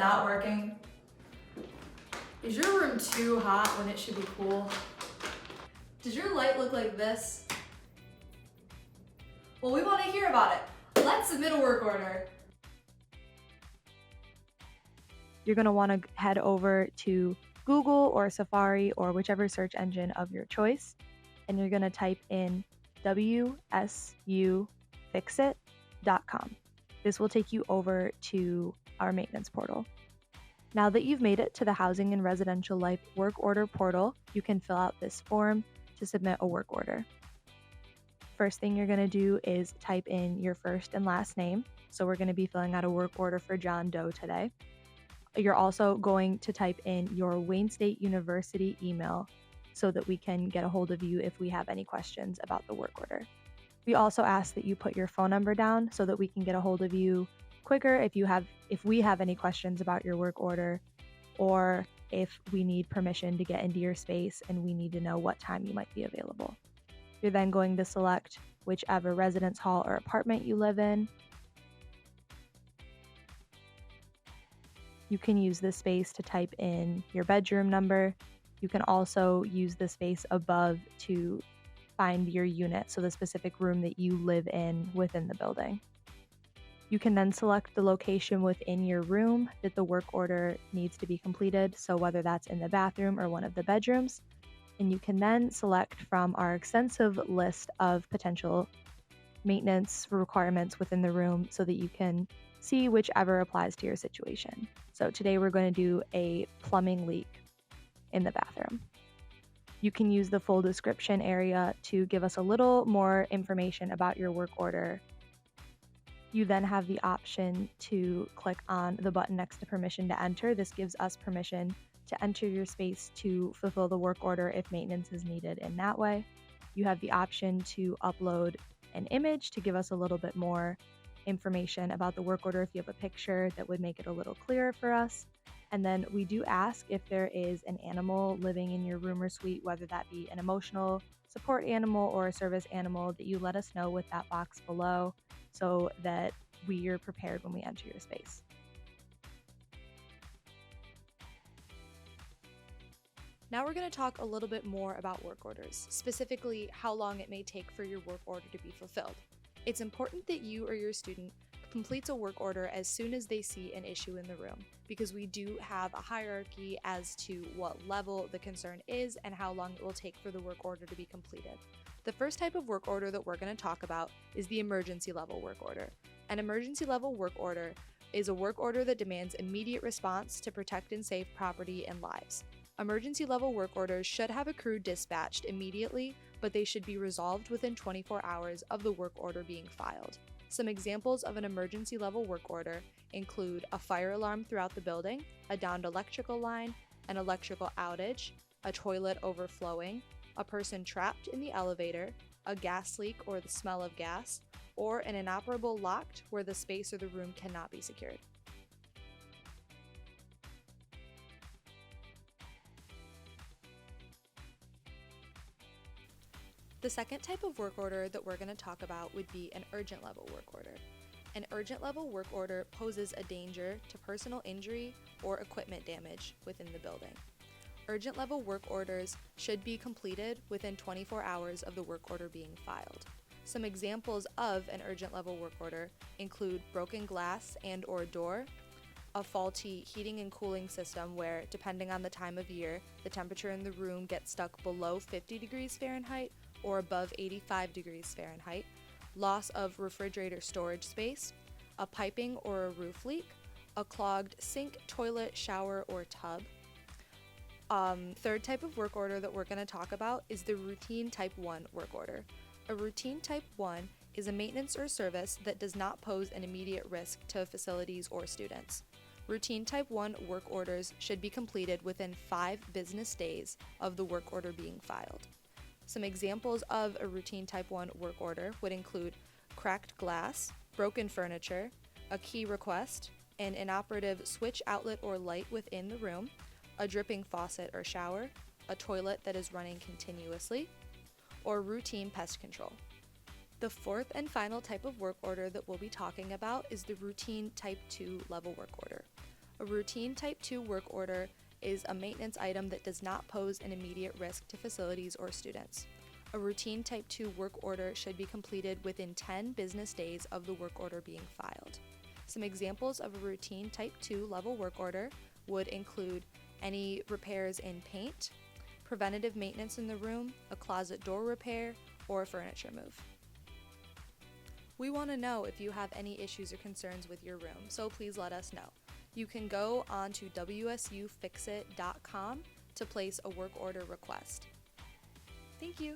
not working? Is your room too hot when it should be cool? Does your light look like this? Well, we want to hear about it. Let's submit a work order. You're going to want to head over to Google or Safari or whichever search engine of your choice, and you're going to type in wsufixit.com. This will take you over to our maintenance portal. Now that you've made it to the Housing and Residential Life work order portal, you can fill out this form to submit a work order. First thing you're going to do is type in your first and last name. So we're going to be filling out a work order for John Doe today. You're also going to type in your Wayne State University email so that we can get a hold of you if we have any questions about the work order. We also ask that you put your phone number down so that we can get a hold of you quicker if we have any questions about your work order, or if we need permission to get into your space and we need to know what time you might be available. You're then going to select whichever residence hall or apartment you live in. You can use this space to type in your bedroom number. You can also use the space above to find your unit, so the specific room that you live in within the building. You can then select the location within your room that the work order needs to be completed, so whether that's in the bathroom or one of the bedrooms. And you can then select from our extensive list of potential maintenance requirements within the room so that you can see whichever applies to your situation. So today we're going to do a plumbing leak in the bathroom. You can use the full description area to give us a little more information about your work order. You then have the option to click on the button next to permission to enter. This gives us permission to enter your space to fulfill the work order if maintenance is needed in that way. You have the option to upload an image to give us a little bit more information about the work order if you have a picture that would make it a little clearer for us. And then we do ask if there is an animal living in your room or suite, whether that be an emotional support animal or a service animal, that you let us know with that box below so that we are prepared when we enter your space. Now we're going to talk a little bit more about work orders, specifically how long it may take for your work order to be fulfilled. It's important that you or your student completes a work order as soon as they see an issue in the room, because we do have a hierarchy as to what level the concern is and how long it will take for the work order to be completed. The first type of work order that we're going to talk about is the emergency level work order. An emergency level work order is a work order that demands immediate response to protect and save property and lives. Emergency level work orders should have a crew dispatched immediately, but they should be resolved within 24 hours of the work order being filed. Some examples of an emergency level work order include a fire alarm throughout the building, a downed electrical line, an electrical outage, a toilet overflowing, a person trapped in the elevator, a gas leak or the smell of gas, or an inoperable locked where the space or the room cannot be secured. The second type of work order that we're going to talk about would be an urgent level work order. An urgent level work order poses a danger to personal injury or equipment damage within the building. Urgent level work orders should be completed within 24 hours of the work order being filed. Some examples of an urgent level work order include broken glass and/or door, a faulty heating and cooling system where, depending on the time of year, the temperature in the room gets stuck below 50 degrees Fahrenheit or above 85 degrees Fahrenheit, loss of refrigerator storage space, a piping or a roof leak, a clogged sink, toilet, shower, or tub. Third type of work order that we're going to talk about is the routine type 1 work order. A routine type 1 is a maintenance or service that does not pose an immediate risk to facilities or students. Routine type 1 work orders should be completed within 5 business days of the work order being filed. Some examples of a routine type 1 work order would include cracked glass, broken furniture, a key request, an inoperative switch outlet or light within the room, a dripping faucet or shower, a toilet that is running continuously, or routine pest control. The fourth and final type of work order that we'll be talking about is the routine type 2 level work order. A routine Type 2 work order is a maintenance item that does not pose an immediate risk to facilities or students. A routine Type 2 work order should be completed within 10 business days of the work order being filed. Some examples of a routine Type 2 level work order would include any repairs in paint, preventative maintenance in the room, a closet door repair, or a furniture move. We want to know if you have any issues or concerns with your room, so please let us know. You can go on to wsufixit.com to place a work order request. Thank you.